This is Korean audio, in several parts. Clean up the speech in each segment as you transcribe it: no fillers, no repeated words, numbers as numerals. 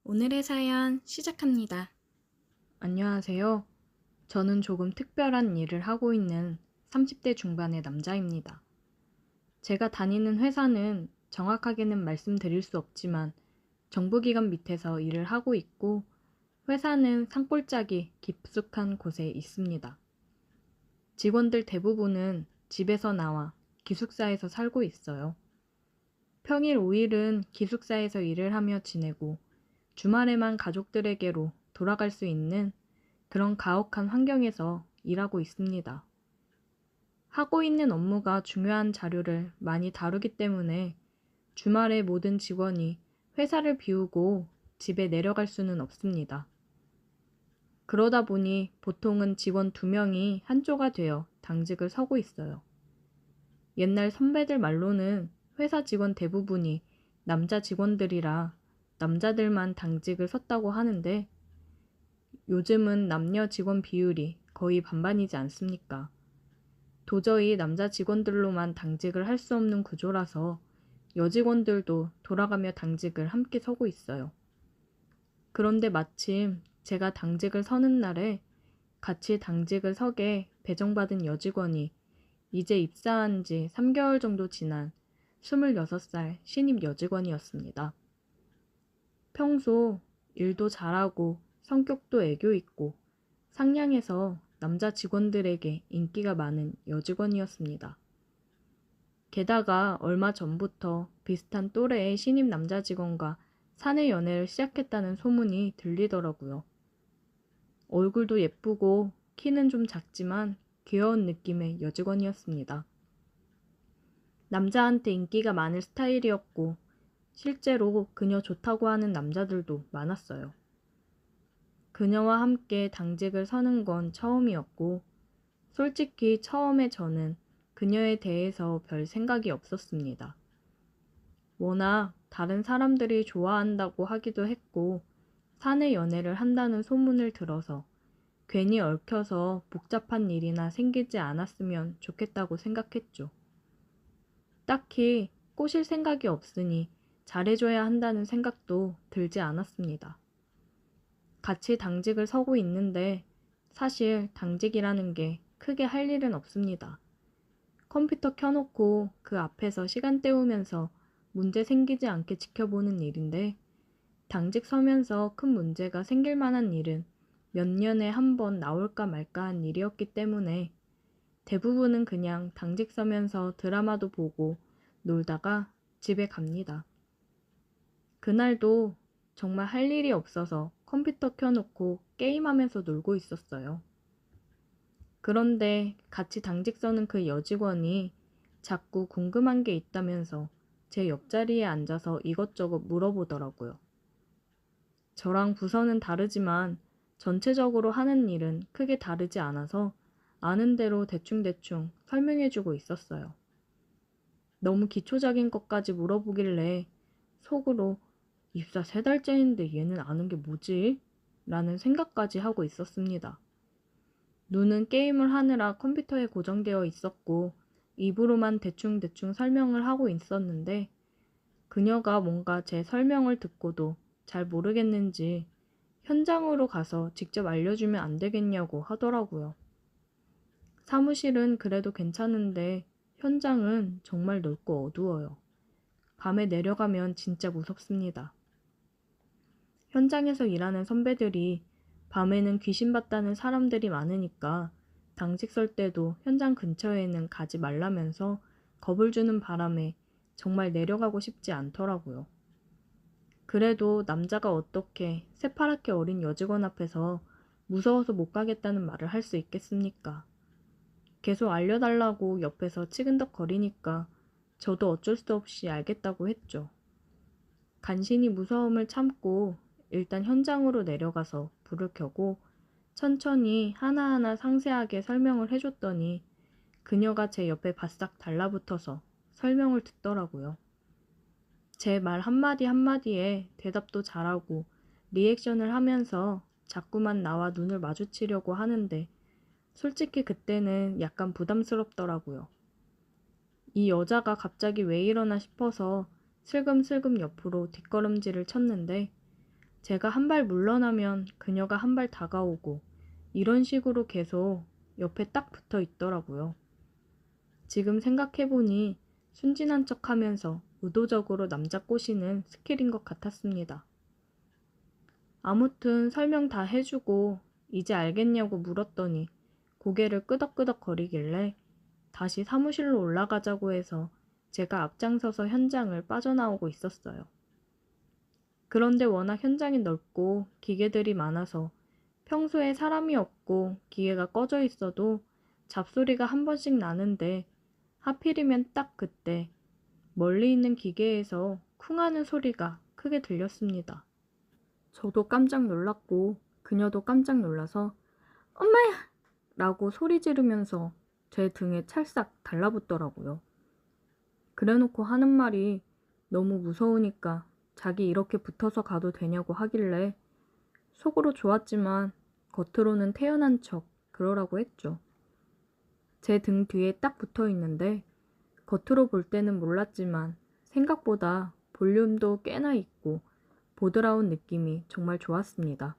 오늘의 사연 시작합니다. 안녕하세요. 저는 조금 특별한 일을 하고 있는 30대 중반의 남자입니다. 제가 다니는 회사는 정확하게는 말씀드릴 수 없지만 정부기관 밑에서 일을 하고 있고 회사는 산골짜기 깊숙한 곳에 있습니다. 직원들 대부분은 집에서 나와 기숙사에서 살고 있어요. 평일 5일은 기숙사에서 일을 하며 지내고 주말에만 가족들에게로 돌아갈 수 있는 그런 가혹한 환경에서 일하고 있습니다. 하고 있는 업무가 중요한 자료를 많이 다루기 때문에 주말에 모든 직원이 회사를 비우고 집에 내려갈 수는 없습니다. 그러다 보니 보통은 직원 2명이 한조가 되어 당직을 서고 있어요. 옛날 선배들 말로는 회사 직원 대부분이 남자 직원들이라 남자들만 당직을 섰다고 하는데 요즘은 남녀 직원 비율이 거의 반반이지 않습니까? 도저히 남자 직원들로만 당직을 할 수 없는 구조라서 여직원들도 돌아가며 당직을 함께 서고 있어요. 그런데 마침 제가 당직을 서는 날에 같이 당직을 서게 배정받은 여직원이 이제 입사한 지 3개월 정도 지난 26살 신입 여직원이었습니다. 평소 일도 잘하고 성격도 애교 있고 상냥해서 남자 직원들에게 인기가 많은 여직원이었습니다. 게다가 얼마 전부터 비슷한 또래의 신입 남자 직원과 사내 연애를 시작했다는 소문이 들리더라고요. 얼굴도 예쁘고 키는 좀 작지만 귀여운 느낌의 여직원이었습니다. 남자한테 인기가 많을 스타일이었고 실제로 그녀 좋다고 하는 남자들도 많았어요. 그녀와 함께 당직을 서는 건 처음이었고 솔직히 처음에 저는 그녀에 대해서 별 생각이 없었습니다. 워낙 다른 사람들이 좋아한다고 하기도 했고 사내 연애를 한다는 소문을 들어서 괜히 얽혀서 복잡한 일이나 생기지 않았으면 좋겠다고 생각했죠. 딱히 꼬실 생각이 없으니 잘해줘야 한다는 생각도 들지 않았습니다. 같이 당직을 서고 있는데 사실 당직이라는 게 크게 할 일은 없습니다. 컴퓨터 켜놓고 그 앞에서 시간 때우면서 문제 생기지 않게 지켜보는 일인데 당직 서면서 큰 문제가 생길 만한 일은 몇 년에 한 번 나올까 말까 한 일이었기 때문에 대부분은 그냥 당직 서면서 드라마도 보고 놀다가 집에 갑니다. 그날도 정말 할 일이 없어서 컴퓨터 켜놓고 게임하면서 놀고 있었어요. 그런데 같이 당직 서는 그 여직원이 자꾸 궁금한 게 있다면서 제 옆자리에 앉아서 이것저것 물어보더라고요. 저랑 부서는 다르지만 전체적으로 하는 일은 크게 다르지 않아서 아는 대로 대충대충 설명해주고 있었어요. 너무 기초적인 것까지 물어보길래 속으로 입사 3달째인데 얘는 아는 게 뭐지? 라는 생각까지 하고 있었습니다. 눈은 게임을 하느라 컴퓨터에 고정되어 있었고 입으로만 대충대충 설명을 하고 있었는데 그녀가 뭔가 제 설명을 듣고도 잘 모르겠는지 현장으로 가서 직접 알려주면 안 되겠냐고 하더라고요. 사무실은 그래도 괜찮은데 현장은 정말 넓고 어두워요. 밤에 내려가면 진짜 무섭습니다. 현장에서 일하는 선배들이 밤에는 귀신 봤다는 사람들이 많으니까 당직 설 때도 현장 근처에는 가지 말라면서 겁을 주는 바람에 정말 내려가고 싶지 않더라고요. 그래도 남자가 어떻게 새파랗게 어린 여직원 앞에서 무서워서 못 가겠다는 말을 할 수 있겠습니까? 계속 알려달라고 옆에서 치근덕거리니까 저도 어쩔 수 없이 알겠다고 했죠. 간신히 무서움을 참고 일단 현장으로 내려가서 불을 켜고 천천히 하나하나 상세하게 설명을 해줬더니 그녀가 제 옆에 바싹 달라붙어서 설명을 듣더라고요. 제 말 한마디 한마디에 대답도 잘하고 리액션을 하면서 자꾸만 나와 눈을 마주치려고 하는데 솔직히 그때는 약간 부담스럽더라고요. 이 여자가 갑자기 왜 이러나 싶어서 슬금슬금 옆으로 뒷걸음질을 쳤는데 제가 한 발 물러나면 그녀가 한 발 다가오고 이런 식으로 계속 옆에 딱 붙어 있더라고요. 지금 생각해보니 순진한 척하면서 의도적으로 남자 꼬시는 스킬인 것 같았습니다. 아무튼 설명 다 해주고 이제 알겠냐고 물었더니 고개를 끄덕끄덕 거리길래 다시 사무실로 올라가자고 해서 제가 앞장서서 현장을 빠져나오고 있었어요. 그런데 워낙 현장이 넓고 기계들이 많아서 평소에 사람이 없고 기계가 꺼져 있어도 잡소리가 한 번씩 나는데 하필이면 딱 그때 멀리 있는 기계에서 쿵 하는 소리가 크게 들렸습니다. 저도 깜짝 놀랐고 그녀도 깜짝 놀라서 엄마야! 라고 소리 지르면서 제 등에 찰싹 달라붙더라고요. 그래놓고 하는 말이 너무 무서우니까 자기 이렇게 붙어서 가도 되냐고 하길래 속으로 좋았지만 겉으로는 태연한 척 그러라고 했죠. 제 등 뒤에 딱 붙어 있는데 겉으로 볼 때는 몰랐지만 생각보다 볼륨도 꽤나 있고 보드라운 느낌이 정말 좋았습니다.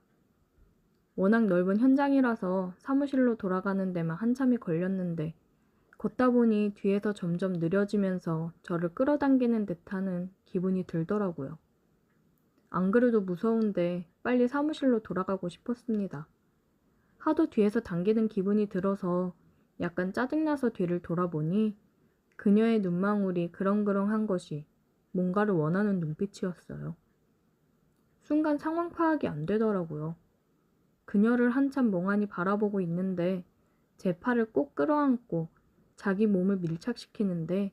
워낙 넓은 현장이라서 사무실로 돌아가는 데만 한참이 걸렸는데 걷다 보니 뒤에서 점점 느려지면서 저를 끌어당기는 듯하는 기분이 들더라고요. 안 그래도 무서운데 빨리 사무실로 돌아가고 싶었습니다. 하도 뒤에서 당기는 기분이 들어서 약간 짜증나서 뒤를 돌아보니 그녀의 눈망울이 그렁그렁한 것이 뭔가를 원하는 눈빛이었어요. 순간 상황 파악이 안 되더라고요. 그녀를 한참 멍하니 바라보고 있는데 제 팔을 꼭 끌어안고 자기 몸을 밀착시키는데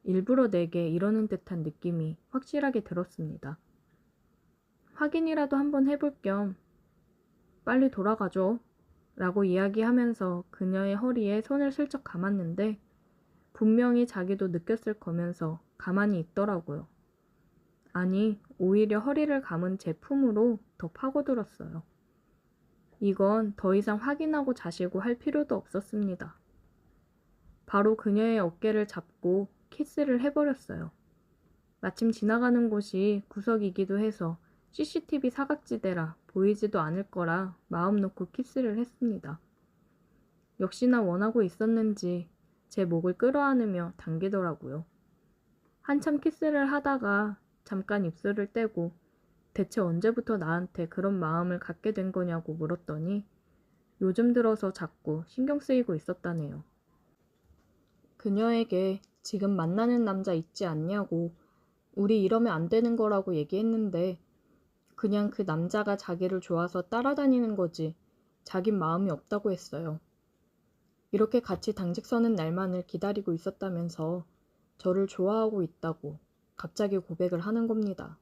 일부러 내게 이러는 듯한 느낌이 확실하게 들었습니다. 확인이라도 한번 해볼 겸 빨리 돌아가죠 라고 이야기하면서 그녀의 허리에 손을 슬쩍 감았는데 분명히 자기도 느꼈을 거면서 가만히 있더라고요. 아니, 오히려 허리를 감은 제 품으로 더 파고들었어요. 이건 더 이상 확인하고 자시고 할 필요도 없었습니다. 바로 그녀의 어깨를 잡고 키스를 해버렸어요. 마침 지나가는 곳이 구석이기도 해서 CCTV 사각지대라 보이지도 않을 거라 마음 놓고 키스를 했습니다. 역시나 원하고 있었는지 제 목을 끌어안으며 당기더라고요. 한참 키스를 하다가 잠깐 입술을 떼고 대체 언제부터 나한테 그런 마음을 갖게 된 거냐고 물었더니 요즘 들어서 자꾸 신경 쓰이고 있었다네요. 그녀에게 지금 만나는 남자 있지 않냐고 우리 이러면 안 되는 거라고 얘기했는데 그냥 그 남자가 자기를 좋아서 따라다니는 거지 자긴 마음이 없다고 했어요. 이렇게 같이 당직 서는 날만을 기다리고 있었다면서 저를 좋아하고 있다고 갑자기 고백을 하는 겁니다.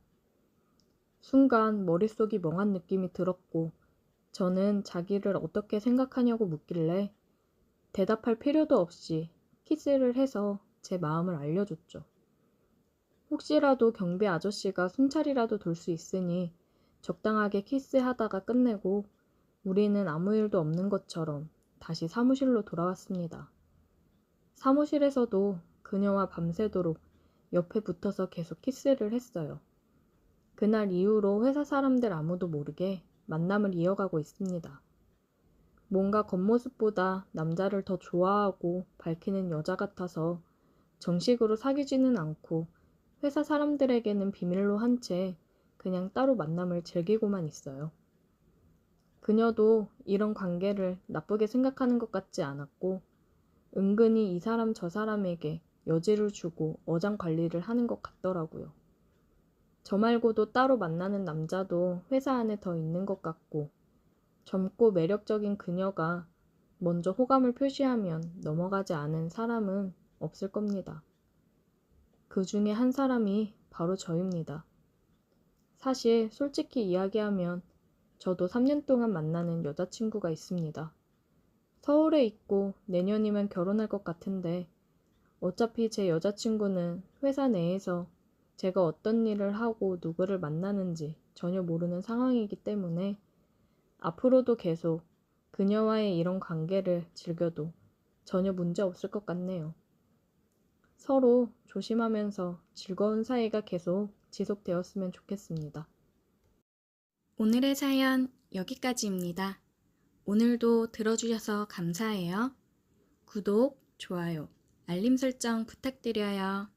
순간 머릿속이 멍한 느낌이 들었고 저는 자기를 어떻게 생각하냐고 묻길래 대답할 필요도 없이 키스를 해서 제 마음을 알려줬죠. 혹시라도 경비 아저씨가 순찰이라도 돌 수 있으니 적당하게 키스하다가 끝내고 우리는 아무 일도 없는 것처럼 다시 사무실로 돌아왔습니다. 사무실에서도 그녀와 밤새도록 옆에 붙어서 계속 키스를 했어요. 그날 이후로 회사 사람들 아무도 모르게 만남을 이어가고 있습니다. 뭔가 겉모습보다 남자를 더 좋아하고 밝히는 여자 같아서 정식으로 사귀지는 않고 회사 사람들에게는 비밀로 한 채 그냥 따로 만남을 즐기고만 있어요. 그녀도 이런 관계를 나쁘게 생각하는 것 같지 않았고 은근히 이 사람 저 사람에게 여지를 주고 어장 관리를 하는 것 같더라고요. 저 말고도 따로 만나는 남자도 회사 안에 더 있는 것 같고 젊고 매력적인 그녀가 먼저 호감을 표시하면 넘어가지 않은 사람은 없을 겁니다. 그 중에 한 사람이 바로 저입니다. 사실 솔직히 이야기하면 저도 3년 동안 만나는 여자친구가 있습니다. 서울에 있고 내년이면 결혼할 것 같은데 어차피 제 여자친구는 회사 내에서 제가 어떤 일을 하고 누구를 만나는지 전혀 모르는 상황이기 때문에 앞으로도 계속 그녀와의 이런 관계를 즐겨도 전혀 문제 없을 것 같네요. 서로 조심하면서 즐거운 사이가 계속 지속되었으면 좋겠습니다. 오늘의 사연 여기까지입니다. 오늘도 들어주셔서 감사해요. 구독, 좋아요, 알림 설정 부탁드려요.